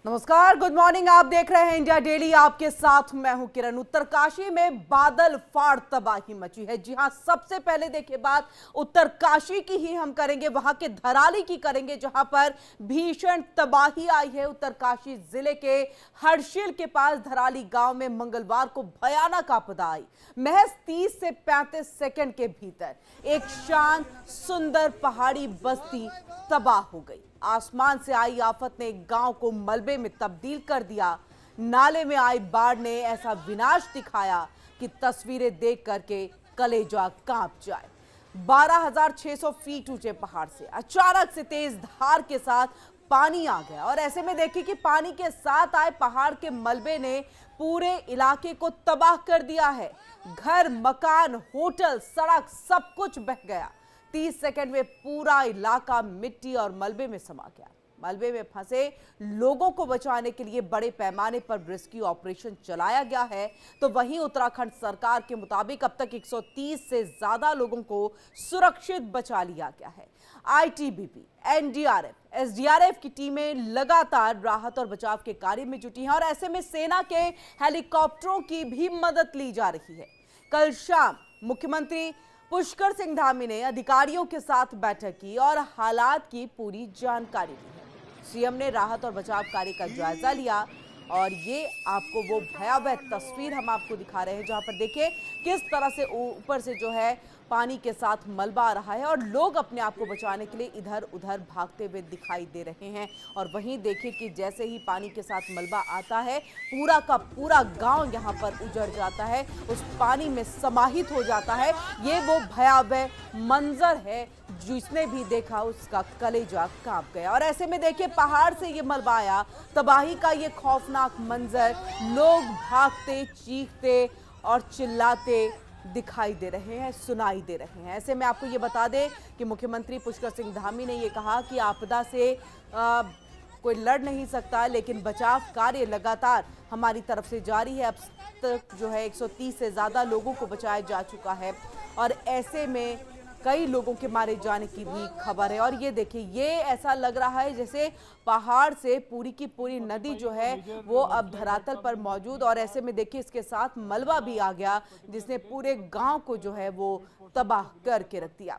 नमस्कार, good morning. आप देख रहे हैं इंडिया डेली। आपके साथ मैं हूं किरण। उत्तरकाशी में बादल फाड़ तबाही मची है। जी हां, सबसे पहले देखिए बात उत्तरकाशी की ही हम करेंगे, वहां के धराली की करेंगे, जहां पर भीषण तबाही आई है। उत्तरकाशी जिले के हर्षिल के पास धराली गांव में मंगलवार को भयानक आपदा आई। महज 30 से 35 सेकंड के भीतर एक शांत सुंदर पहाड़ी बस्ती तबाह हो गई। आसमान से आई आफत ने गांव को मलबे में तब्दील कर दिया। नाले में आई बाढ़ ने ऐसा विनाश दिखाया कि तस्वीरें देख करके कलेजा कांप जाए। 12,600 फीट ऊंचे पहाड़ से अचानक से तेज धार के साथ पानी आ गया और ऐसे में देखिए कि पानी के साथ आए पहाड़ के मलबे ने पूरे इलाके को तबाह कर दिया है। घर, मकान, होटल, सड़क सब कुछ बह गया। 30 सेकंड में पूरा इलाका मिट्टी और मलबे में समा गया। मलबे में फंसे लोगों को बचाने के लिए बड़े पैमाने पर रेस्क्यू ऑपरेशन चलाया गया है। तो वहीं उत्तराखंड सरकार के मुताबिक अब तक 130 से ज्यादा लोगों को सुरक्षित बचा लिया गया है। आईटीबीपी, एनडीआरएफ, एसडीआरएफ की टीमें लगातार राहत और बचाव के कार्य में जुटी हैं और ऐसे में सेना के हेलीकॉप्टरों की भी मदद ली जा रही है। कल शाम मुख्यमंत्री पुष्कर सिंह धामी ने अधिकारियों के साथ बैठक की और हालात की पूरी जानकारी दी है। सीएम ने राहत और बचाव कार्य का जायजा लिया और ये आपको वो भयावह तस्वीर हम आपको दिखा रहे हैं, जहां पर देखिए किस तरह से ऊपर से जो है पानी के साथ मलबा आ रहा है और लोग अपने आप को बचाने के लिए इधर उधर भागते हुए दिखाई दे रहे हैं। और वहीं देखिए कि जैसे ही पानी के साथ मलबा आता है, पूरा का पूरा गांव यहां पर उजड़ जाता है, उस पानी में समाहित हो जाता है। ये वो भयावह मंजर है जिसने भी देखा उसका कलेजा कांप गया। और ऐसे में देखिए पहाड़ से ये मलबा आया, तबाही का ये खौफनाक मंजर, लोग भागते, चीखते और चिल्लाते दिखाई दे रहे हैं, सुनाई दे रहे हैं। ऐसे में आपको ये बता दें कि मुख्यमंत्री पुष्कर सिंह धामी ने ये कहा कि आपदा से कोई लड़ नहीं सकता, लेकिन बचाव कार्य लगातार हमारी तरफ से जारी है। अब तक जो है 130 से ज्यादा लोगों को बचाया जा चुका है और ऐसे में कई लोगों के मारे जाने की भी खबर है। और ये देखिए, ये ऐसा लग रहा है जैसे पहाड़ से पूरी की पूरी नदी जो है वो अब धरातल पर मौजूद, और ऐसे में देखिए इसके साथ मलबा भी आ गया जिसने पूरे गांव को जो है वो तबाह करके रख दिया।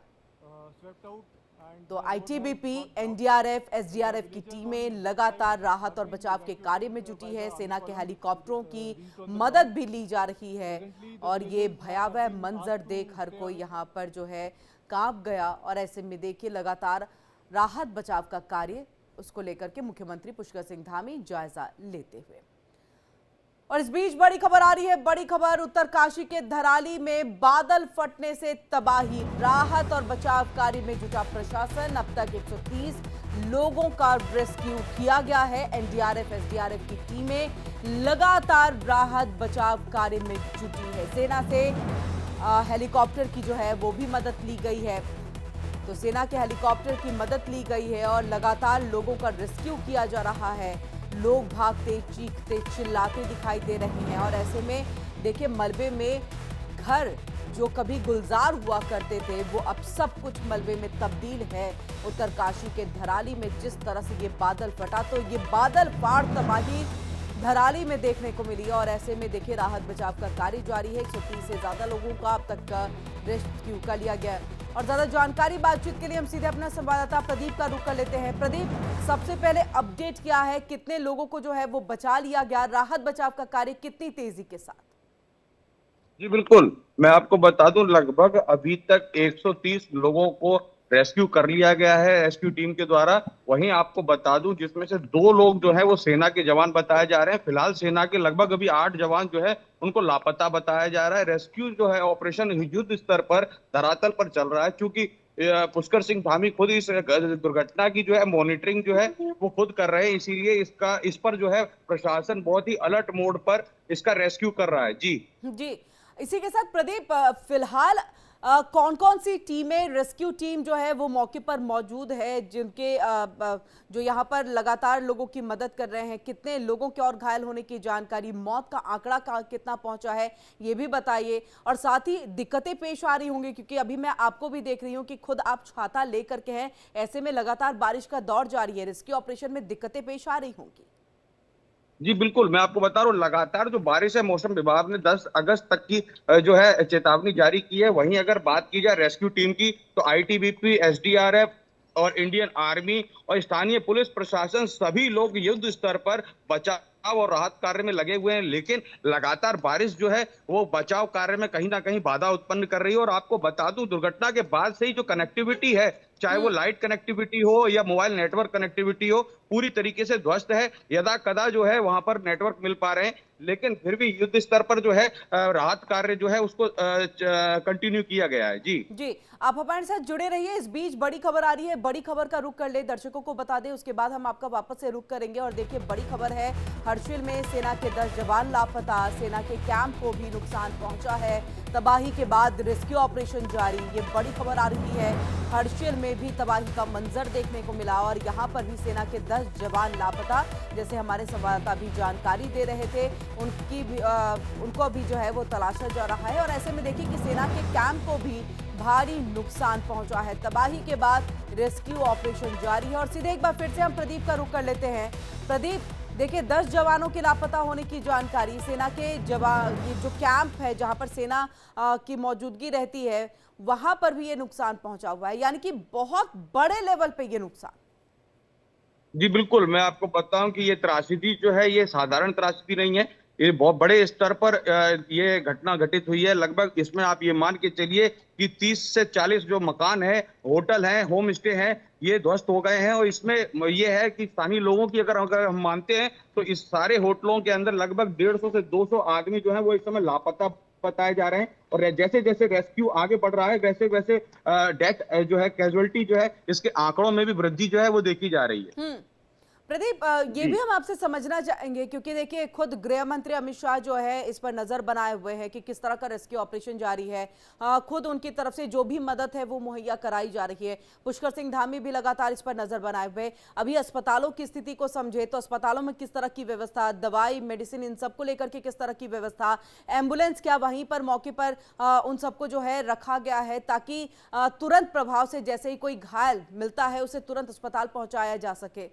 तो आईटीबीपी, एनडीआरएफ, एसडीआरएफ की टीमें लगातार राहत और बचाव के कार्य में जुटी है। सेना के हेलीकॉप्टरों की मदद भी ली जा रही है और ये भयावह मंजर देख हर कोई यहाँ पर जो है कांप गया। और ऐसे में देखिए लगातार राहत बचाव का कार्य, उसको लेकर के मुख्यमंत्री पुष्कर सिंह धामी जायजा लेते हुए। और इस बीच बड़ी खबर आ रही है, बड़ी खबर। उत्तरकाशी के धराली में बादल फटने से तबाही, राहत और बचाव कार्य में जुटा प्रशासन। अब तक 130 लोगों का रेस्क्यू किया गया है। एनडीआरएफ, एसडीआरएफ की टीमें लगातार राहत बचाव कार्य में जुटी है। सेना से हेलीकॉप्टर की जो है वो भी मदद ली गई है। तो सेना के हेलीकॉप्टर की मदद ली गई है और लगातार लोगों का रेस्क्यू किया जा रहा है। लोग भागते, चीखते, चिल्लाते दिखाई दे रहे हैं। और ऐसे में देखिए मलबे में घर जो कभी गुलजार हुआ करते थे वो अब सब कुछ मलबे में तब्दील है। उत्तरकाशी के धराली में जिस तरह से ये बादल फटा, तो ये बादल फाड़ तबाही धराली में देखने को मिली। और ऐसे में देखिए राहत बचाव का कार्य जारी है। 130 से ज्यादा लोगों का अब तक रेस्क्यू कर लिया गया। और ज्यादा जानकारी बातचीत के लिए हम सीधे अपना संवाददाता प्रदीप का रुख कर लेते हैं। प्रदीप, सबसे पहले अपडेट क्या है, कितने लोगों को जो है वो बचा लिया गया, राहत बचाव का कार्य कितनी तेजी के साथ? जी बिल्कुल, मैं आपको बता दूं लगभग अभी तक 130 लोगों को रेस्क्यू कर लिया गया है रेस्क्यू टीम के द्वारा। वहीं आपको बता दूं जिसमें से 2 लोग जो है वो सेना के जवान बताए जा रहे हैं। फिलहाल सेना के लगभग अभी 8 जवान जो है उनको लापता बताया जा रहा है। रेस्क्यू जो है ऑपरेशन युद्ध स्तर पर धरातल पर चल रहा है, क्योंकि पुष्कर सिंह धामी खुद इस दुर्घटना की जो है मॉनिटरिंग जो है वो खुद कर रहे हैं, इसीलिए इस पर जो है प्रशासन बहुत ही अलर्ट मोड पर इसका रेस्क्यू कर रहा है। जी जी, इसी के साथ प्रदीप, फिलहाल कौन कौन सी टीमें, रेस्क्यू टीम जो है वो मौके पर मौजूद है, जिनके जो यहाँ पर लगातार लोगों की मदद कर रहे हैं? कितने लोगों के और घायल होने की जानकारी, मौत का आंकड़ा कितना पहुंचा है, ये भी बताइए। और साथ ही दिक्कतें पेश आ रही होंगी, क्योंकि अभी मैं आपको भी देख रही हूँ कि खुद आप छाता लेकर के हैं, ऐसे में लगातार बारिश का दौर जारी है, रेस्क्यू ऑपरेशन में दिक्कतें पेश आ रही होंगी। जी बिल्कुल, मैं आपको बता रहा हूँ, लगातार जो बारिश है, मौसम विभाग ने 10 अगस्त तक की जो है चेतावनी जारी की है। वहीं अगर बात की जाए रेस्क्यू टीम की, तो आईटीबीपी, एसडीआरएफ और इंडियन आर्मी और स्थानीय पुलिस प्रशासन, सभी लोग युद्ध स्तर पर बचाव और राहत कार्य में लगे हुए हैं। लेकिन लगातार बारिश जो है वो बचाव कार्य में कहीं ना कहीं बाधा उत्पन्न कर रही है। और आपको बता दूं, दुर्घटना के बाद से ही जो कनेक्टिविटी है, चाहे वो लाइट कनेक्टिविटी हो या मोबाइल नेटवर्क कनेक्टिविटी हो, पूरी तरीके से ध्वस्त है। यदा कदा जो है वहां पर नेटवर्क मिल पा रहे हैं, लेकिन फिर भी युद्ध स्तर पर जो है राहत कार्य जो है उसको कंटिन्यू किया गया है। जी जी, आप हमारे साथ जुड़े रहिए। इस बीच बड़ी खबर आ रही है, बड़ी खबर का रुख कर ले, दर्शकों को बता दें, उसके बाद हम आपका वापस से रुख करेंगे। और देखिए, बड़ी खबर है, हर्षिल में सेना के 10 जवान लापता, सेना के कैंप को भी नुकसान पहुंचा है। तबाही के बाद रेस्क्यू ऑपरेशन जारी, ये बड़ी खबर आ रही है। हर्षिल में भी तबाही का मंजर देखने को मिला और यहाँ पर भी सेना के 10 जवान लापता, जैसे हमारे संवाददाता भी जानकारी दे रहे थे, उनको भी जो है वो तलाशा जा रहा है। और ऐसे में देखिए कि सेना के कैंप को भी भारी नुकसान पहुंचा है। तबाही के बाद रेस्क्यू ऑपरेशन जारी है। और सीधे एक बार फिर से हम प्रदीप का रुख कर लेते हैं। प्रदीप, देखिए, 10 जवानों के लापता होने की जानकारी, सेना के जवान, ये जो कैंप है जहां पर सेना की मौजूदगी रहती है, वहां पर भी ये नुकसान पहुंचा हुआ है, यानी कि बहुत बड़े लेवल पे ये नुकसान। जी बिल्कुल, मैं आपको बताऊं कि ये त्रासदी जो है ये साधारण त्रासदी नहीं है। ये बहुत बड़े स्तर पर ये घटना घटित हुई है। लगभग इसमें आप ये मान के चलिए कि 30 से 40 जो मकान है, होटल हैं, होम स्टे हैं, ये ध्वस्त हो गए हैं। और इसमें ये है कि स्थानीय लोगों की अगर अगर हम मानते हैं, तो इस सारे होटलों के अंदर लगभग 150 से 200 आदमी जो है वो इस समय लापता बताए जा रहे हैं। और जैसे जैसे रेस्क्यू आगे बढ़ रहा है, वैसे वैसे डेथ जो है, कैजुअलिटी जो है, इसके आंकड़ों में भी वृद्धि जो है वो देखी जा रही है। प्रदीप, ये जी भी हम आपसे समझना चाहेंगे, क्योंकि देखिए, खुद गृह मंत्री अमित शाह जो है इस पर नजर बनाए हुए हैं कि किस तरह का रेस्क्यू ऑपरेशन जारी है। खुद उनकी तरफ से जो भी मदद है वो मुहैया कराई जा रही है। पुष्कर सिंह धामी भी लगातार इस पर नजर बनाए हुए। अभी अस्पतालों की स्थिति को समझे तो अस्पतालों में किस तरह की व्यवस्था, दवाई, मेडिसिन, इन सबको लेकर के किस तरह की व्यवस्था, एम्बुलेंस क्या वहीं पर मौके पर उन सबको जो है रखा गया है, ताकि तुरंत प्रभाव से जैसे ही कोई घायल मिलता है उसे तुरंत अस्पताल पहुंचाया जा सके।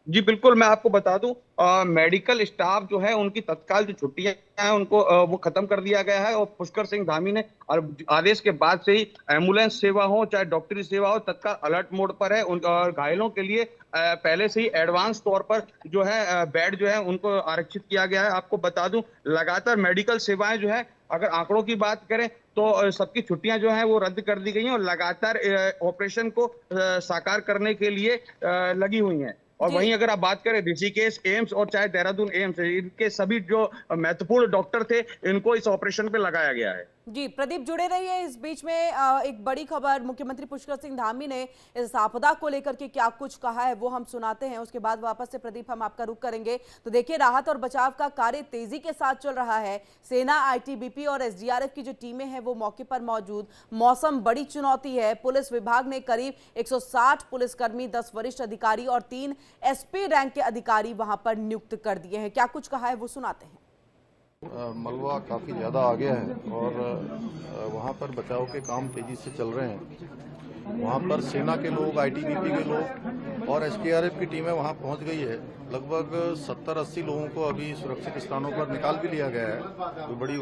जी बिल्कुल, मैं आपको बता दूं, मेडिकल स्टाफ जो है उनकी तत्काल जो छुट्टियां हैं उनको वो खत्म कर दिया गया है। और पुष्कर सिंह धामी ने आदेश के बाद से ही एम्बुलेंस सेवा हो चाहे डॉक्टरी सेवा हो, तत्काल अलर्ट मोड पर है। और घायलों के लिए पहले से ही एडवांस तौर पर जो है बेड जो है उनको आरक्षित किया गया है। आपको बता दूं, लगातार मेडिकल सेवाएं जो है, अगर आंकड़ों की बात करें तो सबकी छुट्टियां जो हैं वो रद्द कर दी गई हैं और लगातार ऑपरेशन को साकार करने के लिए लगी हुई हैं। और जी वहीं अगर आप बात करें ऋषिकेश एम्स और चाहे देहरादून एम्स, इनके सभी जो महत्वपूर्ण डॉक्टर थे, इनको इस ऑपरेशन पे लगाया गया है। जी, प्रदीप जुड़े रहिए। इस बीच में एक बड़ी खबर, मुख्यमंत्री पुष्कर सिंह धामी ने इस आपदा को लेकर के क्या कुछ कहा है वो हम सुनाते हैं, उसके बाद वापस से प्रदीप हम आपका रुख करेंगे। तो देखिए, राहत और बचाव का कार्य तेजी के साथ चल रहा है। सेना, आईटीबीपी और एसडीआरएफ की जो टीमें हैं वो मौके पर मौजूद। मौसम बड़ी चुनौती है। पुलिस विभाग ने करीब 160 पुलिसकर्मी, 10 वरिष्ठ अधिकारी और 3 एसपी रैंक के अधिकारी वहां पर नियुक्त कर दिए हैं। क्या कुछ कहा है वो सुनाते हैं। मलबा काफ़ी ज़्यादा आ गया है और वहाँ पर बचाव के काम तेज़ी से चल रहे हैं। वहाँ पर सेना के लोग, आईटीबीपी के लोग और एसडीआरएफ की टीमें वहाँ पहुँच गई है। लगभग 70-80 लोगों को अभी सुरक्षित स्थानों पर निकाल भी लिया गया है। तो बड़ी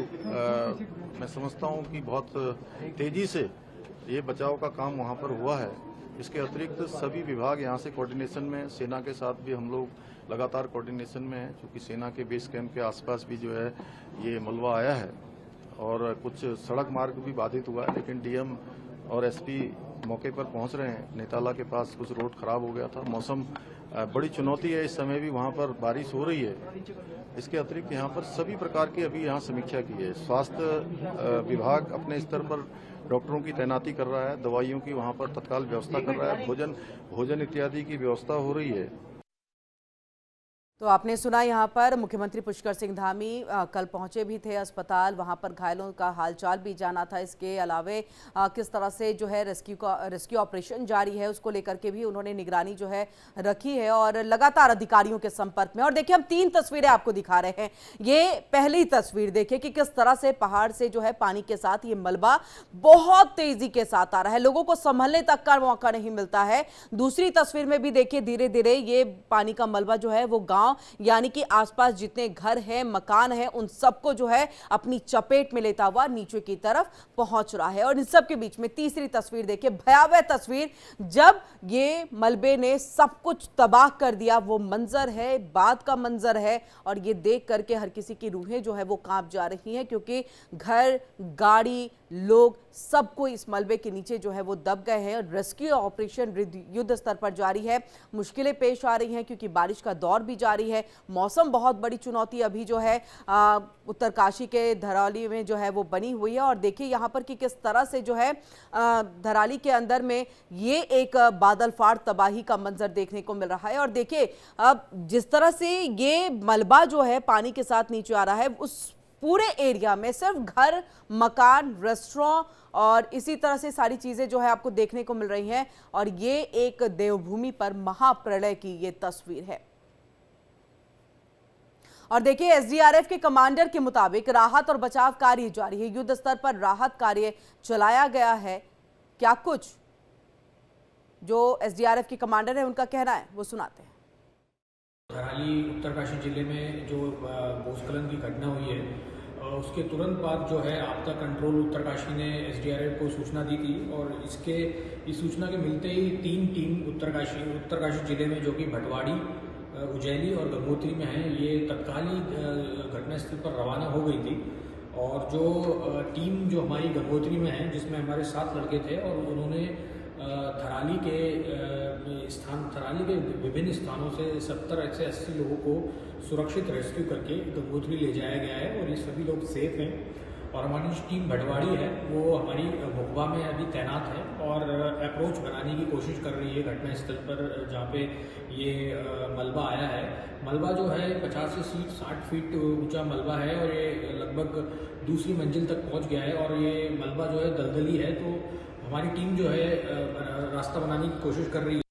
मैं समझता हूँ कि बहुत तेज़ी से ये बचाव का काम वहाँ पर हुआ है। इसके अतिरिक्त सभी विभाग यहाँ से कोऑर्डिनेशन में, सेना के साथ भी हम लोग लगातार कोऑर्डिनेशन में है, क्योंकि सेना के बेस कैंप के आसपास भी जो है ये मलबा आया है और कुछ सड़क मार्ग भी बाधित हुआ है। लेकिन डीएम और एसपी मौके पर पहुंच रहे हैं। नेताला के पास कुछ रोड खराब हो गया था। मौसम बड़ी चुनौती है, इस समय भी वहाँ पर बारिश हो रही है। इसके अतिरिक्त यहाँ पर सभी प्रकार की अभी यहाँ समीक्षा की है। स्वास्थ्य विभाग अपने स्तर पर डॉक्टरों की तैनाती कर रहा है, दवाइयों की वहाँ पर तत्काल व्यवस्था कर रहा है, भोजन इत्यादि की व्यवस्था हो रही है। तो आपने सुना, यहाँ पर मुख्यमंत्री पुष्कर सिंह धामी कल पहुंचे भी थे अस्पताल, वहां पर घायलों का हालचाल भी जाना था। इसके अलावे किस तरह से जो है रेस्क्यू ऑपरेशन जारी है उसको लेकर के भी उन्होंने निगरानी जो है रखी है और लगातार अधिकारियों के संपर्क में। और देखिए, हम 3 तस्वीरें आपको दिखा रहे हैं। ये पहली तस्वीर देखिए कि किस तरह से पहाड़ से जो है पानी के साथ ये मलबा बहुत तेजी के साथ आ रहा है, लोगों को संभलने तक का मौका नहीं मिलता है। दूसरी तस्वीर में भी देखिए, धीरे धीरे ये पानी का मलबा जो है वो गांव गांव यानी कि आसपास जितने घर हैं, मकान हैं, उन सबको जो है अपनी चपेट में लेता हुआ नीचे की तरफ पहुंच रहा है। और इन सब के बीच में तीसरी तस्वीर देखिए, भयावह तस्वीर, जब ये मलबे ने सब कुछ तबाह कर दिया। वो मंजर है, बाद का मंजर है, और ये देख करके हर किसी की रूहें जो है वो कांप जा रही हैं, क्योंकि घर, गाड़ी, लोग सबको इस मलबे के नीचे जो है वो दब गए हैं। रेस्क्यू ऑपरेशन युद्ध स्तर पर जारी है। मुश्किलें पेश आ रही हैं क्योंकि बारिश का दौर भी जारी है। मौसम बहुत बड़ी चुनौती अभी जो है उत्तरकाशी के धरौली में जो है वो बनी हुई है। और देखिए यहाँ पर कि किस तरह से जो है धराली के अंदर में ये एक बादल फाड़ तबाही का मंजर देखने को मिल रहा है। और देखिए अब जिस तरह से ये मलबा जो है पानी के साथ नीचे आ रहा है, उस पूरे एरिया में सिर्फ घर, मकान, रेस्टोरेंट और इसी तरह से सारी चीजें जो है आपको देखने को मिल रही हैं। और ये एक देवभूमि पर महाप्रलय की ये तस्वीर है। और देखिए एसडीआरएफ के कमांडर के मुताबिक राहत और बचाव कार्य जारी है। युद्ध स्तर पर राहत कार्य चलाया गया है। क्या कुछ जो एसडीआरएफ के कमांडर है उनका कहना है वो सुनाते हैं। धराली उत्तरकाशी जिले में जो भूस्खलन की घटना हुई है, उसके तुरंत बाद जो है आपदा कंट्रोल उत्तरकाशी ने एसडीआरएफ को सूचना दी थी। और इस सूचना के मिलते ही 3 टीम उत्तरकाशी जिले में जो कि भटवाड़ी, उज्जैली और गंगोत्री में हैं, ये तत्कालीन घटनास्थल पर रवाना हो गई थी। और जो टीम जो हमारी गंगोत्री में है, जिसमें हमारे 7 लड़के थे, और उन्होंने थराली के विभिन्न स्थानों से 70 से 80 लोगों को सुरक्षित रेस्क्यू करके गंगोत्री ले जाया गया है। और ये सभी लोग सेफ हैं। और हमारी जो टीम भटवाड़ी है वो हमारी मुखबा में अभी तैनात है और अप्रोच बनाने की कोशिश कर रही है घटनास्थल पर जहाँ पे ये मलबा आया है। मलबा जो है 50 से 60 फीट ऊंचा मलबा है और ये लगभग दूसरी मंजिल तक पहुँच गया है। और ये मलबा जो है दलदली है, तो हमारी टीम जो है रास्ता बनाने की कोशिश कर रही है।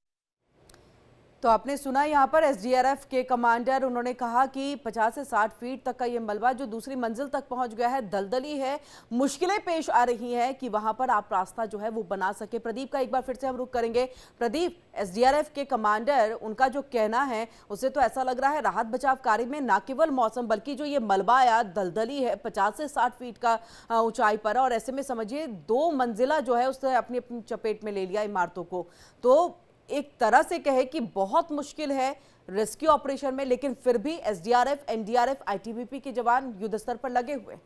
तो आपने सुना यहाँ पर एसडीआरएफ के कमांडर, उन्होंने कहा कि 50 से 60 फीट तक का ये मलबा जो दूसरी मंजिल तक पहुंच गया है, दलदली है, मुश्किलें पेश आ रही हैं कि वहां पर आप रास्ता जो है वो बना सके। प्रदीप का एक बार फिर से हम रुख करेंगे। प्रदीप, एसडीआरएफ के कमांडर, उनका जो कहना है उससे तो ऐसा लग रहा है राहत बचाव कार्य में न केवल मौसम बल्कि जो ये मलबा आया दलदली है 50 से 60 फीट का ऊंचाई पर, और ऐसे में समझिए 2 मंजिला जो है उसने अपनी अपनी चपेट में ले लिया इमारतों को। तो एक तरह से कहे कि बहुत मुश्किल है रेस्क्यू ऑपरेशन में, लेकिन फिर भी एसडीआरएफ, एनडीआरएफ, आईटीबीपी के जवान युद्ध स्तर पर लगे हुए हैं।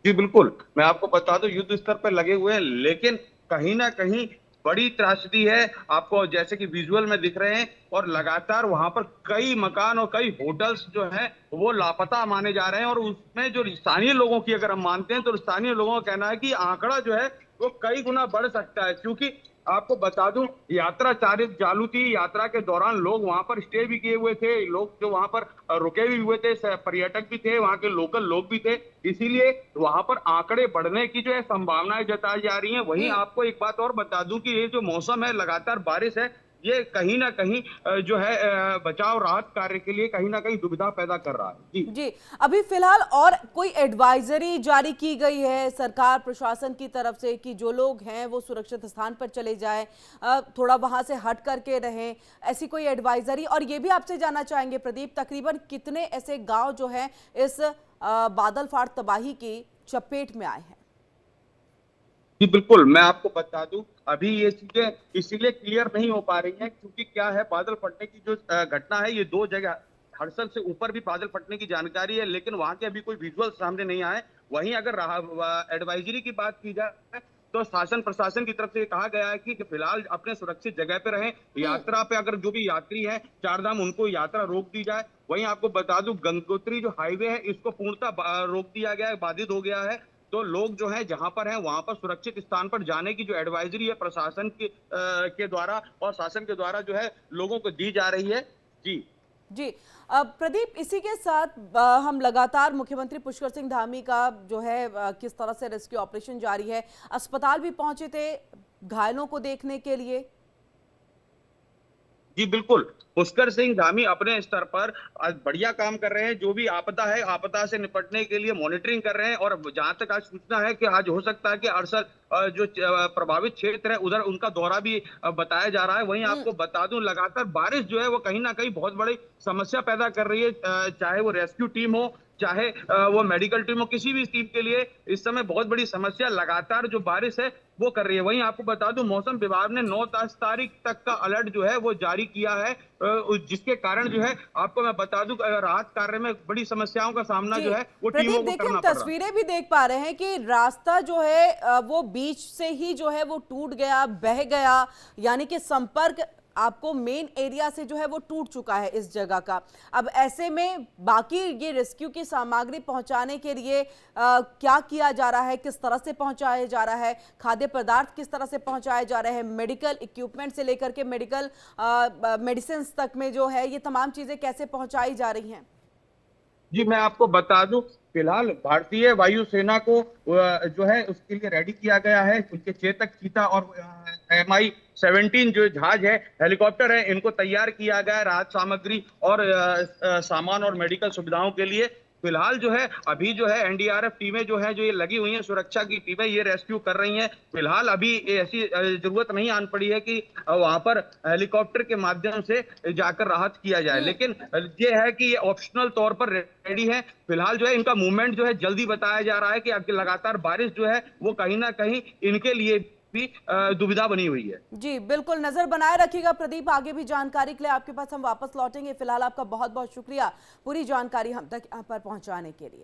जी बिल्कुल, मैं आपको बता दूं युद्ध स्तर पर लगे हुए हैं, लेकिन कहीं ना कहीं बड़ी त्रासदी है। आपको जैसे कि विजुअल में दिख रहे हैं, और लगातार वहां पर कई मकान और कई होटल्स जो हैं वो लापता माने जा रहे हैं। और उसमें जो स्थानीय लोगों की अगर हम मानते हैं तो स्थानीय लोगों का कहना है कि आंकड़ा जो है वो कई गुना बढ़ सकता है। क्योंकि आपको बता दूं यात्रा चालू थी, यात्रा के दौरान लोग वहां पर स्टे भी किए हुए थे, लोग जो वहां पर रुके भी हुए थे, पर्यटक भी थे, वहां के लोकल लोग भी थे। इसीलिए वहां पर आंकड़े बढ़ने की जो है संभावनाएं जताई जा रही हैं। वहीं आपको एक बात और बता दूं कि ये जो मौसम है, लगातार बारिश है, ये कहीं ना कहीं जो है बचाव राहत कार्य के लिए कहीं ना कहीं दुविधा पैदा कर रहा है। जी, अभी फिलहाल और कोई एडवाइजरी जारी की गई है सरकार प्रशासन की तरफ से कि जो लोग हैं वो सुरक्षित स्थान पर चले जाएं, थोड़ा वहां से हट करके रहें, ऐसी कोई एडवाइजरी? और ये भी आपसे जानना चाहेंगे प्रदीप, तकरीबन कितने ऐसे गांव जो हैं इस बादल फाड़ तबाही की चपेट में आए हैं? जी बिल्कुल, मैं आपको बता दूं अभी ये चीजें इसीलिए क्लियर नहीं हो पा रही हैं क्योंकि क्या है, बादल फटने की जो घटना है ये 2 जगह, हर्षल से ऊपर भी बादल फटने की जानकारी है, लेकिन वहां के अभी कोई विजुअल सामने नहीं आए। वहीं अगर एडवाइजरी की बात की जाए तो शासन प्रशासन की तरफ से कहा गया है कि फिलहाल अपने सुरक्षित जगह पे रहें। यात्रा पे अगर जो भी यात्री हैं 4 धाम, उनको यात्रा रोक दी जाए। वहीं आपको बता दूं गंगोत्री जो हाईवे है इसको पूर्णतः रोक दिया गया है, बाधित हो गया है। तो लोग जो है जहां पर हैं वहां पर सुरक्षित स्थान पर जाने की जो एडवाइजरी है प्रशासन के द्वारा और शासन के द्वारा जो है लोगों को दी जा रही है। जी प्रदीप, इसी के साथ हम लगातार मुख्यमंत्री पुष्कर सिंह धामी का जो है किस तरह से रेस्क्यू ऑपरेशन जारी है, अस्पताल भी पहुंचे थे घायलों को देखने के लिए। जी बिल्कुल, पुष्कर सिंह धामी अपने स्तर पर आज बढ़िया काम कर रहे हैं। जो भी आपदा है, आपदा से निपटने के लिए मॉनिटरिंग कर रहे हैं। और जहां तक आज सूचना है कि आज हो सकता है कि अरसल जो प्रभावित क्षेत्र है उधर उनका दौरा भी बताया जा रहा है। वहीं आपको बता दूं, लगातार बारिश जो है वो कहीं ना कहीं बहुत बड़ी समस्या पैदा कर रही है। चाहे वो रेस्क्यू टीम हो, चाहे वो मेडिकल टीम हो, किसी भी टीम के लिए इस समय बहुत बड़ी समस्या लगातार जो बारिश है वो कर रही है। वहीं आपको बता दूं, मौसम विभाग ने 9 तारीख तक का अलर्ट जो है वो जारी किया है, जिसके कारण जो है आपको मैं बता दूं राहत कार्य में बड़ी समस्याओं का सामना जी जो है वो प्रदीप, टीमों को देखिए हम करना पड़ रहा है। तस्वीरें भी देख पा रहे हैं कि रास्ता जो है वो बीच से ही जो है वो टूट गया, बह गया, यानी कि संपर्क आपको मेन एरिया से जो है वो टूट चुका है इस जगह का। अब ऐसे में बाकी ये रेस्क्यू की सामग्री पहुंचाने के लिए क्या किया जा रहा है, किस तरह से पहुंचाया जा रहा है, खाद्य पदार्थ किस तरह से पहुंचाए जा रहे हैं, मेडिकल इक्विपमेंट से लेकर के मेडिकल मेडिसिन तक में जो है ये तमाम चीजें कैसे पहुंचाई जा रही हैं? जी मैं आपको बता दूं, फिलहाल भारतीय वायुसेना को जो है उसके लिए रेडी किया गया है। उनके चेतक, चीता और MI-17 जो जहाज है, हेलीकॉप्टर है, इनको तैयार किया गया है राहत सामग्री और सामान और मेडिकल सुविधाओं के लिए। फिलहाल जो है अभी जो है NDRF टीमें जो है जो ये लगी हुई हैं, सुरक्षा की टीमें ये रेस्क्यू कर रही हैं। फिलहाल अभी ऐसी जरूरत नहीं आन पड़ी है कि वहां पर हेलीकॉप्टर के माध्यम से जाकर राहत किया जाए, लेकिन ये है कि ये ऑप्शनल तौर पर रेडी है। फिलहाल जो है इनका मूवमेंट जो है जल्दी बताया जा रहा है कि अब लगातार बारिश जो है वो कहीं ना कहीं इनके लिए भी दुविधा बनी हुई है। जी बिल्कुल, नजर बनाए रखिएगा प्रदीप। आगे भी जानकारी के लिए आपके पास हम वापस लौटेंगे। फिलहाल आपका बहुत बहुत शुक्रिया पूरी जानकारी हम तक यहाँ पर पहुंचाने के लिए।